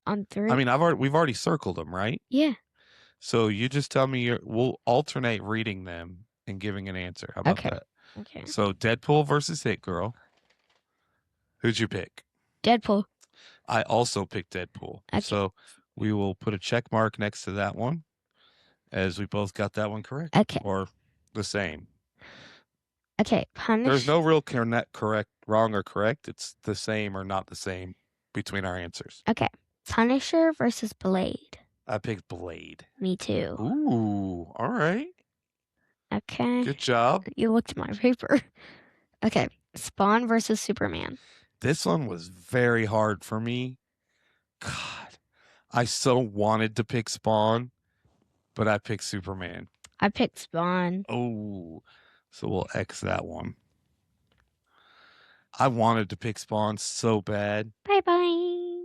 A: On 3?
B: I mean, we've already circled them, right?
A: Yeah.
B: So you just tell me, we'll alternate reading them and giving an answer. How about that?
A: Okay.
B: So Deadpool versus Hit Girl. Who'd you pick?
A: Deadpool.
B: I also picked Deadpool.
A: Okay.
B: So we will put a check mark next to that one as we both got that one correct.
A: Okay.
B: Or the same.
A: Okay.
B: There's no real correct, wrong or correct. It's the same or not the same between our answers.
A: Okay. Punisher versus Blade.
B: I picked Blade.
A: Me too.
B: Ooh, all right.
A: Okay.
B: Good job.
A: You looked at my paper. Okay. Spawn versus Superman.
B: This one was very hard for me. God, I so wanted to pick Spawn, but I picked Superman.
A: I picked Spawn.
B: Oh, so we'll X that one. I wanted to pick Spawn so bad.
A: Bye-bye.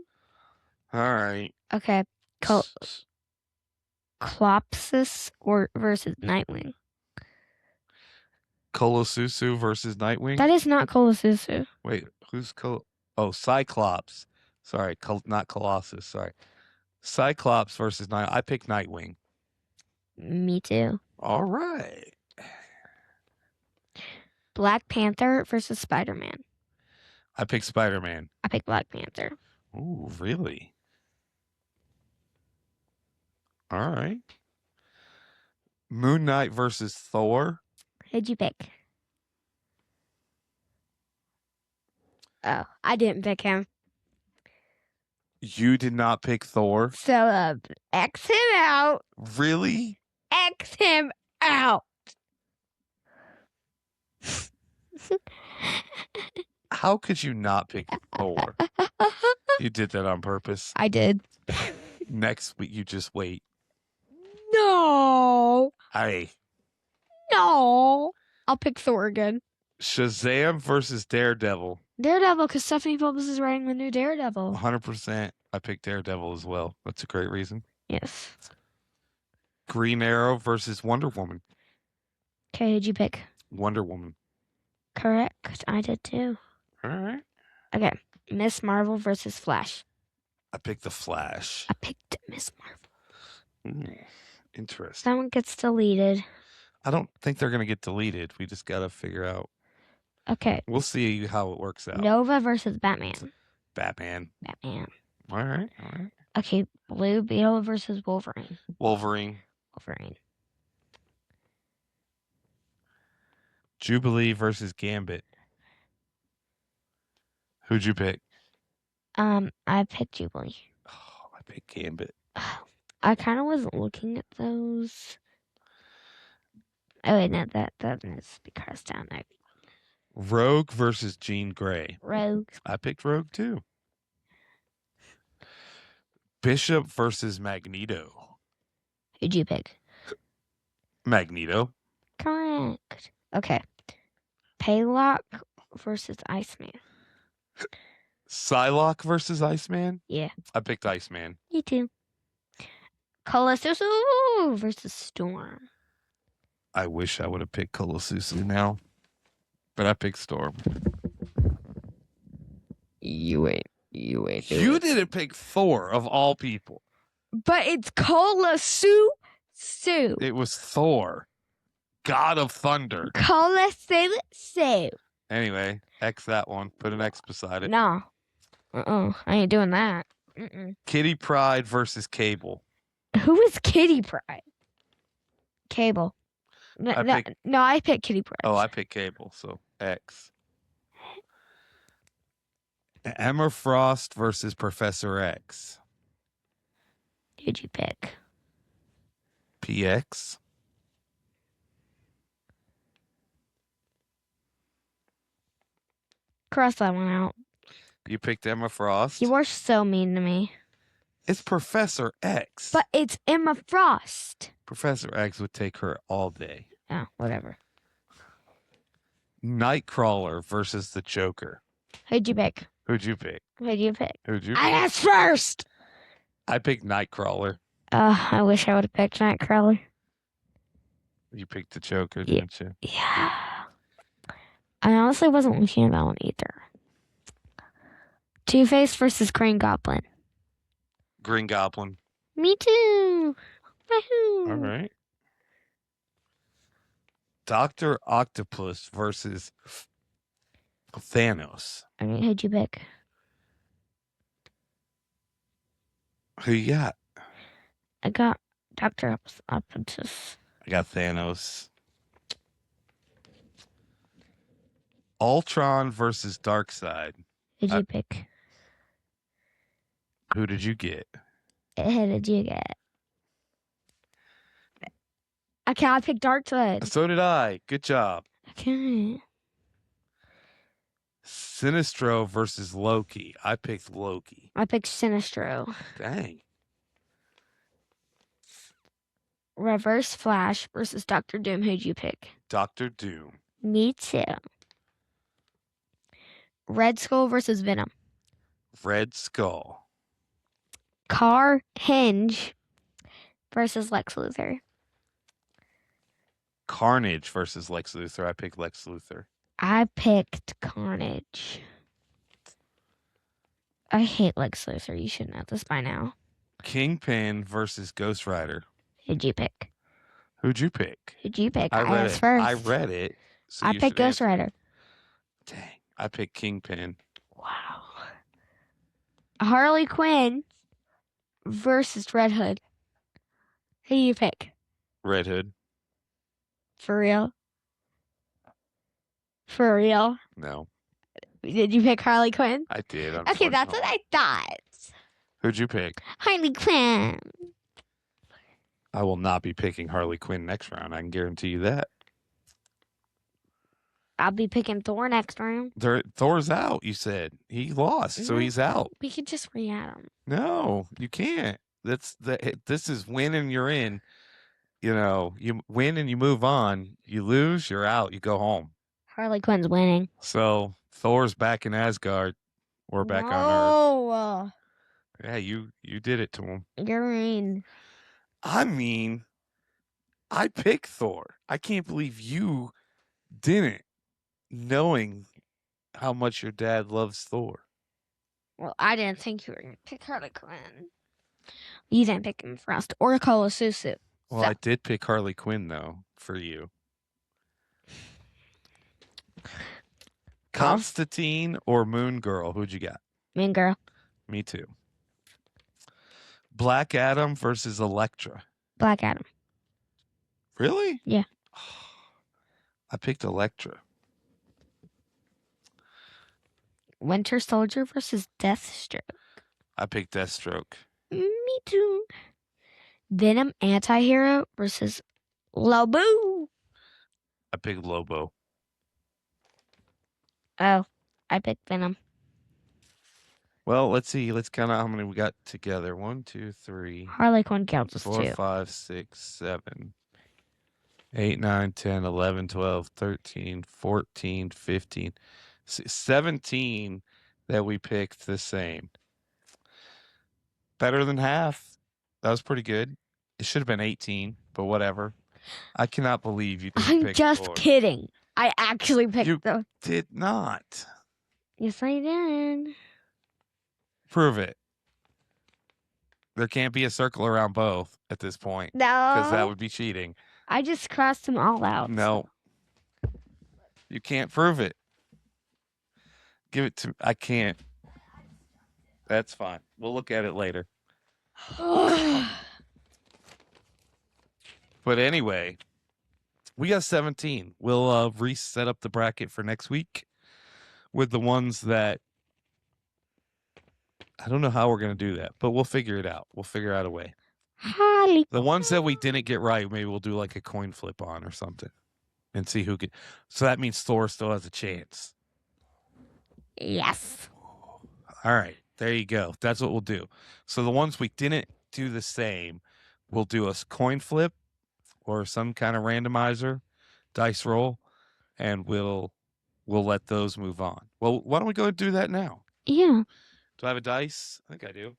B: All right.
A: Okay. Clopsis versus Nightwing.
B: Colosusu versus Nightwing?
A: That is not Colosusu.
B: Wait, who's Cyclops. Sorry, not Colossus. Sorry. Cyclops versus I picked Nightwing.
A: Me too.
B: All right.
A: Black Panther versus Spider-Man.
B: I picked Spider-Man.
A: I picked Black Panther.
B: Ooh, really? All right. Moon Knight versus Thor.
A: Who'd you pick? Oh, I didn't pick him.
B: You did not pick Thor?
A: So, X him out.
B: Really?
A: X him out.
B: How could you not pick Thor? You did that on purpose.
A: I did.
B: Next week, you just wait.
A: No. No. I'll pick Thor again.
B: Shazam versus Daredevil.
A: Daredevil, because Stephanie Phillips is writing the new Daredevil.
B: 100%. I picked Daredevil as well. That's a great reason.
A: Yes.
B: Green Arrow versus Wonder Woman.
A: Okay, who'd you pick?
B: Wonder Woman.
A: Correct. I did too.
B: All right.
A: Okay. Miss Marvel versus Flash.
B: I picked the Flash.
A: I picked Miss Marvel.
B: Interesting.
A: Someone gets deleted.
B: I don't think they're going to get deleted. We just got to figure out.
A: Okay.
B: We'll see how it works out.
A: Nova versus Batman.
B: Batman.
A: Batman.
B: All right.
A: Okay. Blue Beetle versus Wolverine.
B: Wolverine. Jubilee versus Gambit. Who'd you pick?
A: I picked Jubilee.
B: Oh, I picked Gambit.
A: I kind of wasn't looking at those. Oh wait, no, that needs to be crossed down there.
B: Rogue versus Jean Grey.
A: Rogue.
B: I picked Rogue too. Bishop versus Magneto.
A: Who'd you pick?
B: Magneto.
A: Correct. Okay. Paylock versus Iceman.
B: Psylocke versus Iceman.
A: Yeah.
B: I picked Iceman.
A: Me too. Colossus versus Storm.
B: I wish I would have picked Colossus now, but I picked Storm.
A: You ain't.
B: You didn't pick Thor of all people.
A: But it's Colossus.
B: It was Thor, God of Thunder.
A: Colossus.
B: Anyway, X that one. Put an X beside it.
A: No. I ain't doing that.
B: Kitty Pryde versus Cable.
A: Who is Kitty Pryde? Cable. No, I picked Kitty Pryde.
B: Oh, I picked Cable, so X. Emma Frost versus Professor X.
A: Who'd you pick?
B: PX.
A: Cross that one out.
B: You picked Emma Frost.
A: You were so mean to me.
B: It's Professor X.
A: But it's Emma Frost.
B: Professor X would take her all day.
A: Oh, whatever.
B: Nightcrawler versus the Joker.
A: Who'd you pick?
B: Who'd you pick?
A: I asked first.
B: I picked Nightcrawler.
A: I wish I would have picked Nightcrawler.
B: You picked the Joker, didn't you?
A: Yeah. I honestly wasn't looking at that one either. Two-Face versus Green Goblin.
B: Green Goblin.
A: Me too. Woohoo.
B: All right. Dr. Octopus versus Thanos.
A: I mean, who'd you pick?
B: Who you got?
A: I got Dr. Octopus.
B: I got Thanos. Ultron versus Darkseid.
A: Who'd you pick?
B: Who did you get?
A: Who did you get? Okay, I picked Darkseid.
B: So did I. Good job.
A: Okay.
B: Sinestro versus Loki. I picked Loki.
A: I picked Sinestro.
B: Dang.
A: Reverse Flash versus Doctor Doom. Who'd you pick?
B: Doctor Doom.
A: Me too. Red Skull versus Venom.
B: Red Skull.
A: Hinge versus Lex Luthor.
B: Carnage versus Lex Luthor. I picked Lex Luthor.
A: I picked Carnage. I hate Lex Luthor. You should know this by now.
B: Kingpin versus Ghost Rider.
A: Who'd you pick?
B: Who'd you pick?
A: I asked first.
B: I read it. So
A: I picked Ghost Rider.
B: Dang. I picked Kingpin.
A: Wow. Harley Quinn versus Red Hood. Who do you pick?
B: Red Hood.
A: For real? For real?
B: No.
A: Did you pick Harley Quinn?
B: I did.
A: Okay, that's what I thought.
B: Who'd you pick?
A: Harley Quinn.
B: I will not be picking Harley Quinn next round. I can guarantee you that.
A: I'll be picking Thor next round.
B: Thor's out, you said. He lost, so he's out.
A: We could just re-add him.
B: No, you can't. This is win and you're in. You know, you win and you move on. You lose, you're out. You go home.
A: Harley Quinn's winning.
B: So Thor's back in Asgard. We're back on Earth.
A: Oh,
B: Yeah, you did it to him.
A: you're mean.
B: I mean, I picked Thor. I can't believe you didn't, knowing how much your dad loves Thor.
A: Well, I didn't think you were going to pick Harley Quinn. You didn't pick him for us or Susu.
B: Well, I did pick Harley Quinn, though, for you. Constantine or Moon Girl? Who'd you got?
A: Mean Girl.
B: Me too. Black Adam versus Elektra.
A: Black Adam.
B: Really?
A: Yeah.
B: I picked Elektra.
A: Winter Soldier versus Deathstroke.
B: I picked Deathstroke.
A: Me too. Venom Antihero versus Lobo.
B: I picked Lobo.
A: Oh, I picked Venom.
B: Well, let's see. Let's count out how many we got together. 1, 2, 3.
A: Harley Quinn counts as
B: 4,
A: two.
B: 5, 6, 7, 8, 9, 10, 11, 12, 13, 14, 15, 17 that we picked the same. Better than half. That was pretty good. It should have been 18, but whatever. I cannot believe you didn't
A: I'm
B: pick
A: just
B: Thor.
A: kidding. I actually picked
B: You
A: them.
B: did not.
A: Yes, I did.
B: Prove it. There can't be a circle around both at this point.
A: No.
B: Because that would be cheating.
A: I just crossed them all out.
B: No. You can't prove it. Give it to I can't. That's fine. We'll look at it later. But anyway, we got 17. We'll reset up the bracket for next week with the ones that I don't know how we're going to do that, but we'll figure it out. We'll figure out a way.
A: Harley.
B: The ones that we didn't get right, maybe we'll do like a coin flip on or something and see who can. So that means Thor still has a chance.
A: Yes.
B: All right. There you go. That's what we'll do. So the ones we didn't do the same, we'll do a coin flip or some kind of randomizer, dice roll, and we'll let those move on. Well, why don't we go and do that now?
A: Yeah.
B: Do I have a dice? I think I do.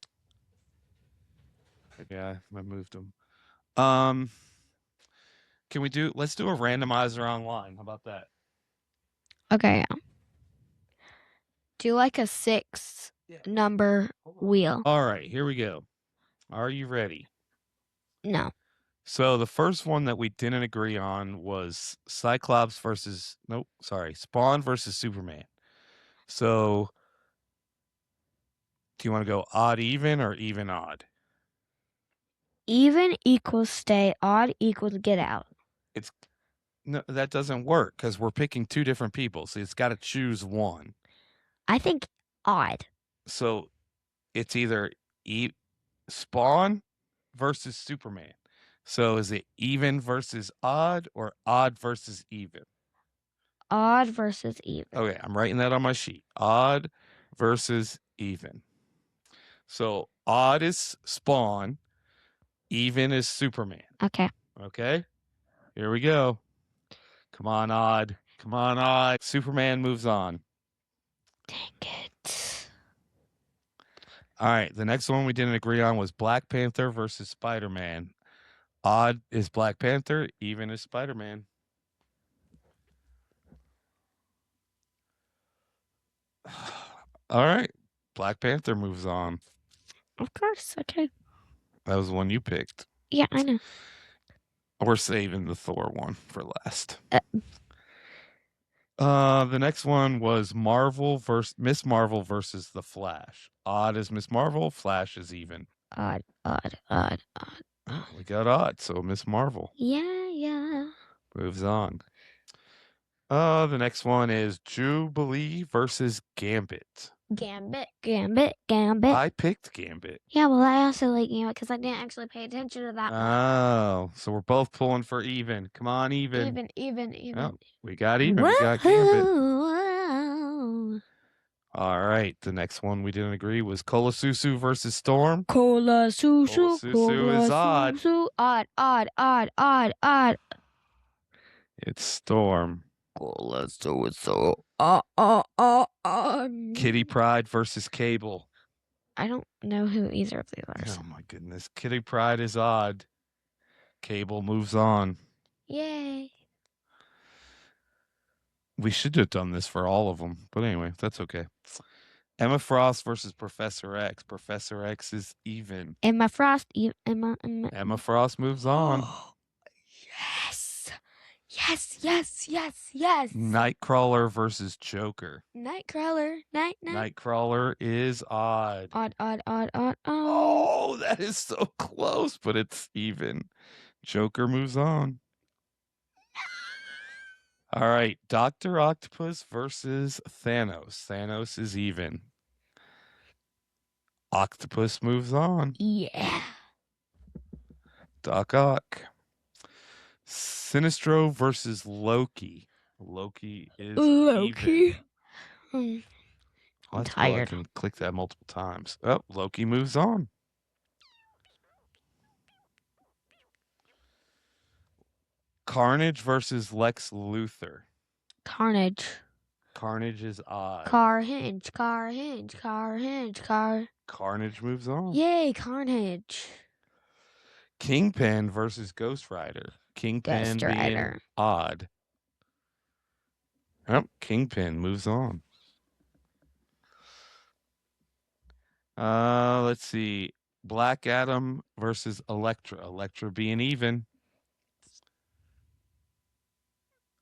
B: Yeah, I moved them. Can we let's do a randomizer online. How about that?
A: Okay. Do like a 6 number wheel.
B: All right, here we go. Are you ready?
A: No.
B: So the first one that we didn't agree on was Spawn versus Superman. So do you want to go odd even or even odd?
A: Even equals stay, odd equals get out.
B: No, that doesn't work because we're picking two different people. So it's got to choose one.
A: I think odd.
B: So it's either Spawn versus Superman. So is it even versus odd or odd versus even?
A: Odd versus even.
B: Okay, I'm writing that on my sheet. Odd versus even. So odd is Spawn, even is Superman.
A: Okay.
B: Okay, here we go. Come on, odd. Come on, odd. Superman moves on.
A: Dang it.
B: All right, the next one we didn't agree on was Black Panther versus Spider-Man. Odd is Black Panther, even is Spider-Man. All right, Black Panther moves on.
A: Of course. Okay.
B: That was the one you picked.
A: Yeah, I know.
B: We're saving the Thor one for last. The next one was Miss Marvel versus the Flash. Odd is Miss Marvel, Flash is even.
A: Odd.
B: We got odd, so Miss Marvel.
A: Yeah.
B: Moves on. The next one is Jubilee versus Gambit.
A: Gambit.
B: I picked Gambit.
A: Yeah, well, I also like Gambit because I didn't actually pay attention to that one.
B: Oh, so we're both pulling for even. Come on, even.
A: Even.
B: Oh, we got even. We got Gambit.
A: Whoa.
B: All right. The next one we didn't agree was Susu versus Storm.
A: Susu
B: is odd.
A: Odd.
B: It's Storm.
A: Susu.
B: Kitty Pryde versus Cable.
A: I don't know who either of these are.
B: Oh my goodness. Kitty Pryde is odd. Cable moves on.
A: Yay.
B: We should have done this for all of them. But anyway, that's okay. Emma Frost versus Professor X. Professor X is even.
A: Emma Frost.
B: Emma Frost moves on.
A: Yes. Yes, yes, yes, yes.
B: Nightcrawler versus Joker.
A: Nightcrawler. Night.
B: Nightcrawler is odd.
A: Odd.
B: Oh, that is so close, but it's even. Joker moves on. All right, Dr. Octopus versus Thanos. Thanos is even. Octopus moves on.
A: Yeah.
B: Doc Ock. Sinestro versus Loki. Loki is even.
A: I'm
B: Well,
A: tired.
B: I can click that multiple times. Oh, Loki moves on. Carnage versus Lex Luthor.
A: Carnage.
B: Carnage is odd.
A: Carnage.
B: Carnage moves on.
A: Yay, Carnage.
B: Kingpin versus Ghost Rider. Kingpin
A: Ghost Rider.
B: being odd. Oh, Kingpin moves on. Let's see. Black Adam versus Elektra. Elektra being even.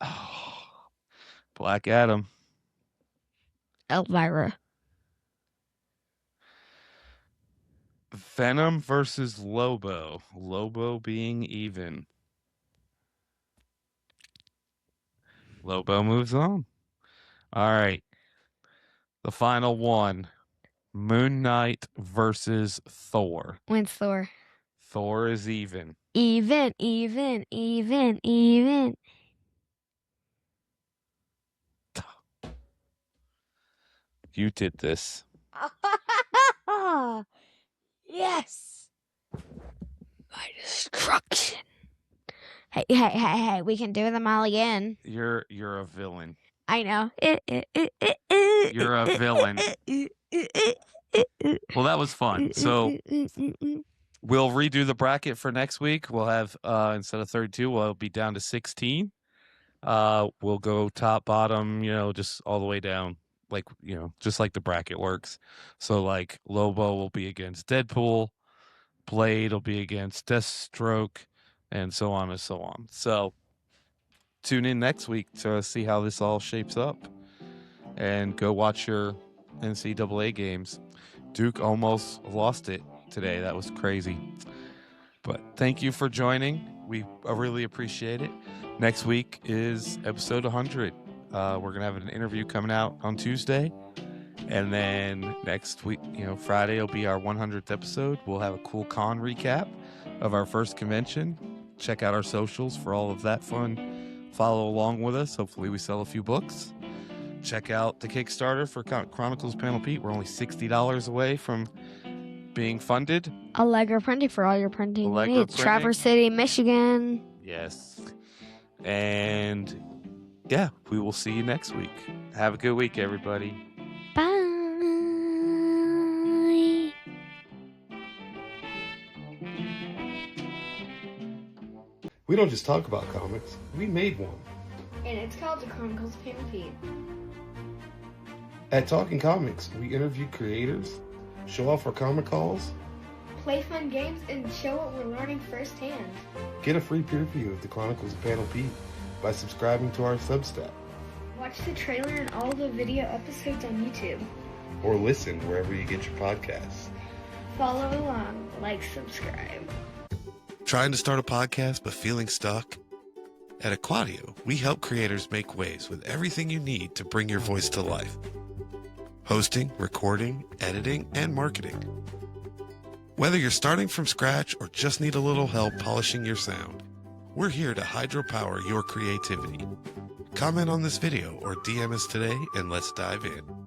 B: Oh, Black Adam.
A: Elvira.
B: Venom versus Lobo. Lobo being even. Lobo moves on. All right. The final one. Moon Knight versus Thor.
A: When's Thor?
B: Thor is even.
A: Even.
B: You did this.
A: Yes. My destruction. Hey, we can do them all again.
B: You're a villain.
A: I know.
B: You're a villain. Well, that was fun. So we'll redo the bracket for next week. We'll have instead of 32, we'll be down to 16. We'll go top, bottom, just all the way down, like, just like the bracket works. So like Lobo will be against Deadpool, Blade will be against Deathstroke, and so on and so on. So tune in next week to see how this all shapes up, and go watch your NCAA games. Duke almost lost it today. That was crazy. But thank you for joining. We really appreciate it. Next week is episode 100. We're going to have an interview coming out on Tuesday. And then next week, Friday will be our 100th episode. We'll have a cool con recap of our first convention. Check out our socials for all of that fun. Follow along with us. Hopefully we sell a few books. Check out the Kickstarter for Chronicles Panel Pete. We're only $60 away from being funded.
A: Allegra Printing for all your printing
B: Allegra
A: needs.
B: Printing.
A: Traverse City, Michigan.
B: Yes. And yeah, we will see you next week. Have a good week, everybody.
A: Bye.
D: We don't just talk about comics, we made one.
A: And it's called the Chronicles of Panel Pete.
D: At Talking Comics, we interview creators, show off our comic hauls,
A: Play fun games and show what we're learning firsthand.
D: get a free preview of the Chronicles of Panel Pete by subscribing to our Substack,
A: Watch the trailer and all the video episodes on YouTube.
D: or listen wherever you get your podcasts.
A: Follow along, like, subscribe.
D: Trying to start a podcast but feeling stuck? At Aquadio, we help creators make waves with everything you need to bring your voice to life. Hosting, recording, editing, and marketing. Whether you're starting from scratch or just need a little help polishing your sound, we're here to hydropower your creativity. Comment on this video or DM us today and let's dive in.